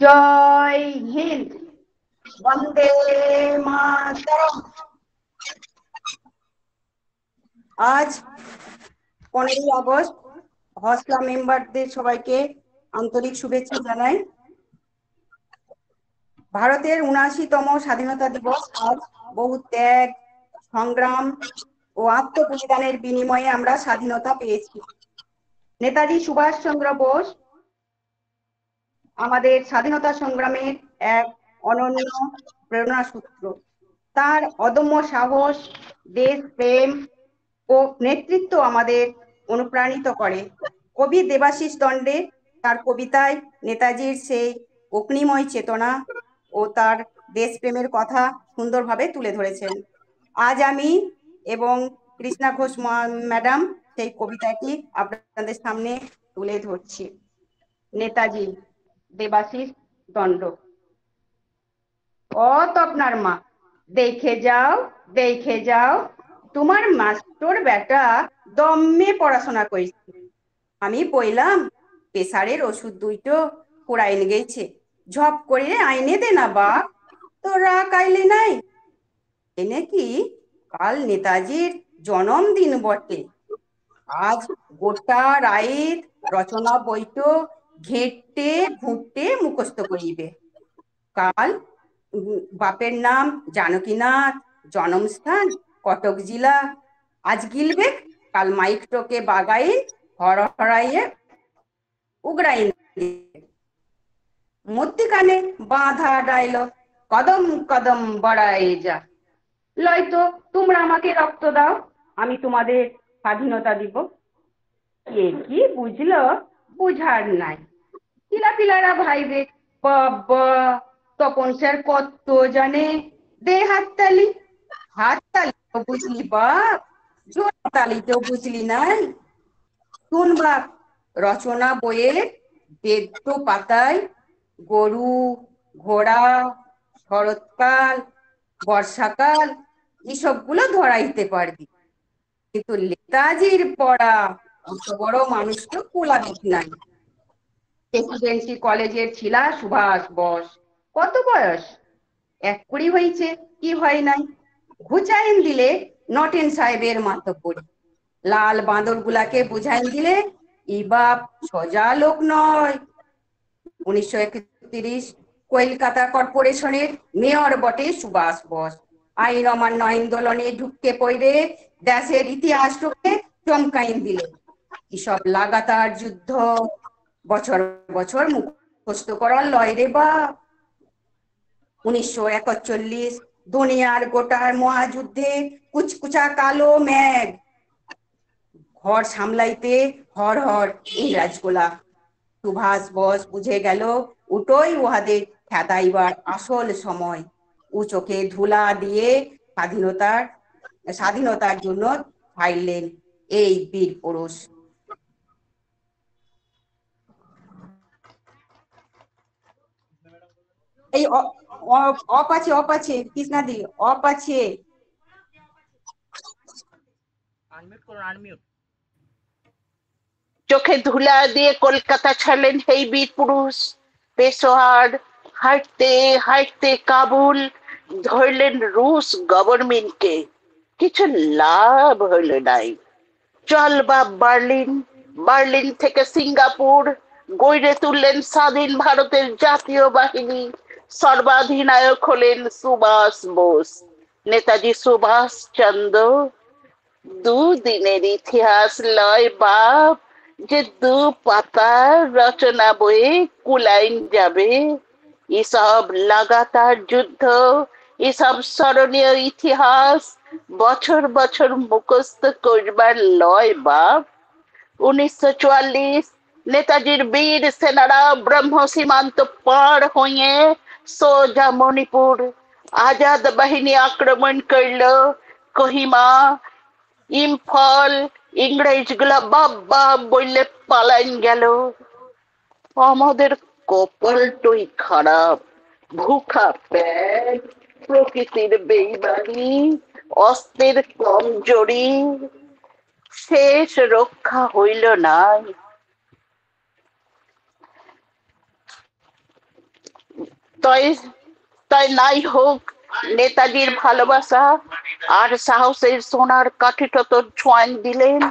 জয় হিন্দ, বন্দে মাতরম। আজ 15ই আগস্ট। হসলা মেম্বারদের সবাইকে আন্তরিক শুভেচ্ছা জানাই। ভারতের ৭৯তম স্বাধীনতা দিবস আজ। বহু ত্যাগ, সংগ্রাম ও আত্মবলিদানের বিনিময়ে আমরা স্বাধীনতা পেয়েছি। নেতাজি সুভাষচন্দ্র বোস আমাদের স্বাধীনতা সংগ্রামের এক অনন্য প্রেরণা সূত্র। তার অদম্য সাহস, দেশপ্রেম ও নেতৃত্ব আমাদের অনুপ্রাণিত করে। কবি দেবাশিস দণ্ডে তার কবিতায় নেতাজির সেই অগ্নিময় চেতনা ও তার দেশপ্রেমের কথা সুন্দরভাবে তুলে ধরেছেন। আজ আমি এবং কৃষ্ণা ঘোষ ম্যাডাম সেই কবিতাটি আপনাদের সামনে তুলে ধরছি। নেতাজি দেবাশিস দণ্ড। ও তপনার মা, দেখে যাও দেখে যাও, তোমার মাস্টার বেটা দমে পড়াশোনা করেছে। আমি বললাম, প্রেসারের ওষুধ দুইটো কুড়াইন গেছে, ঝপ করে আইনে দে না বাপ। তোরা কাইলে নাই এনে কি? কাল নেতাজির জন্মদিন বটে। আজ গোটা রাইত রচনা বইটো ঘেঁটে ঘুঁটে মুখস্থ করিবে। কাল বাপের নাম জানকীনাথ, জন্মস্থান কটক জেলা। আজ গিলবে, কাল মাইকটোকে বাগাইন হরহরাইয়ে উগরাইন মধ্যিখানে বাঁধা ডাইলগ, কদম কদম বাড়ায় যা। লয়তো তোমরা আমাকে রক্ত দাও, আমি তোমাদের স্বাধীনতা দিব। কে কি বুঝলো? বুঝার নাই। পিলারা ভাইবে, বাবা তপন স্যার কত জানে, দে হাততালি। হাততালি তো বুঝলি বাপ, জোর তালি তো বুঝলি নাই। শুন বাপ, রচনা বইয়ের বেদ্য পাতায় গরু, ঘোড়া, শরৎকাল, বর্ষাকাল এসবগুলো ধরাইতে পারবি, কিন্তু নেতাজির পড়া অত বড় মানুষ তো কোলাবিদ নাই। প্রেসিডেন্সি কলেজের ছিলা সুভাষ বোস। কত বয়স? 21 হয়েছে কি হয় নাই? ঘুচাইন দিলে নটেন সাহেবের মাতব্বরি। লাল বাঁদর গুলাকে বুঝাইন দিলে ই বাপ সোজা লোক নয়। 1931 কলকাতা কর্পোরেশনের মেয়র বটে সুভাষ বোস। আইন অমান্য আন্দোলনে ঢুকতে পড়ে দেশের ইতিহাসটাকে চমকাইন দিলে। এসব লাগাতার যুদ্ধ বছর বছর মুখস্থ করার লয় রে বাপ। 1941 দুনিয়ার গোটার মহাযুদ্ধে কুচকুচা কালো মেঘ ঘর সামলাইতে হর হর ইংরাজগুলা। সুভাষ বোস বুঝে গেল উটোই উহাদের খেদাইবার আসল সময়। উ চোখে ধুলা দিয়ে স্বাধীনতার জন্য ফাইলেন এই বীর পুরুষ। এই অপ আছে, অপ আছে কৃষ্ণাদি, অপ আছে। চোখে ধুলা দিয়ে কলকাতা ছাড়লেন সেই বীর পুরুষ। পেশোয়ার হাঁটতে হাঁটতে কাবুল ধরলেন রুশ গভর্নমেন্টকে। কিছু লাভ হইল নাই। চল বা বার্লিন, বার্লিন থেকে সিঙ্গাপুর গড়ে তুললেন স্বাধীন ভারতের জাতীয় বাহিনী। সর্বাধিনায়ক হলেন সুভাষ বোস, নেতাজি সুভাষ চন্দ্র। দুদিনের ইতিহাস লয় বাপ, যে দু পাতার রচনা বইয়ে কুলাইন যাবে। এসব লাগাতার যুদ্ধ, এসব স্মরণীয় ইতিহাস বছর বছর মুখস্থ করবার লয় বাপ। 1944 নেতাজির বীর সেনারা ব্রহ্ম সীমান্ত পার হয়ে সোজা মণিপুর। আজাদ বাহিনী আক্রমণ করলো কোহিমা, ইম্ফল। ইংরেজগুলা বাবা বললে পালাইন গেল। আমাদের কপালটাই খারাপ। ভুখা পেট, প্রকৃতির বেইমানি, অস্ত্রের কমজোরি, শেষ রক্ষা হইল না। তাই তাই নাই হোক, নেতাজির ভালোবাসা আর সাহসের সোনার কাঠিটা তো ছোঁয়াইন দিলেন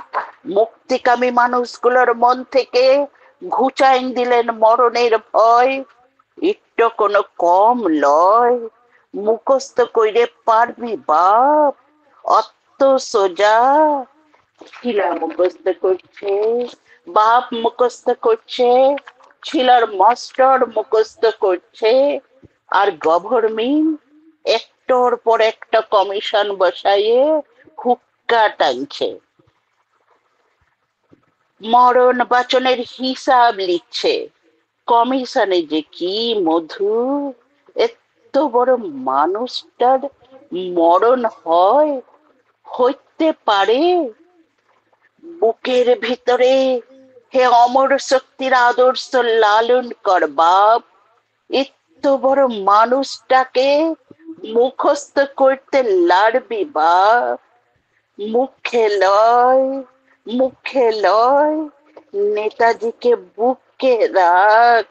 মুক্তিকামী মানুষগুলোর মন থেকে, ঘুচাইন দিলেন মরণের ভয়। একটু কোনো কম লয়, মুখস্থ কইরে পারবি বাপ অত সোজা? শিলা মুখস্থ করছে, বাপ মুখস্থ করছে, শিলার মাস্টার মুখস্থ করছে, আর গভর্নমেন্ট একটার পর একটা কমিশন বসাইয়ে হুক্কা টানছে, মরণ বাচনের হিসাব লিখছে। কমিশনে যে কি মধু! এত বড় মানুষটার মরণ হয়, হইতে পারে? বুকের ভিতরে হে অমর শক্তির আদর্শ লালন কর বাপ। এত বড় মানুষটাকে মুখস্থ করতে লাড়বি বাপ? মুখে লয়, মুখে লয়, নেতাজিকে বুকে রাখ,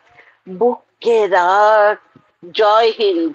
বুকে রাখ। জয় হিন্দ।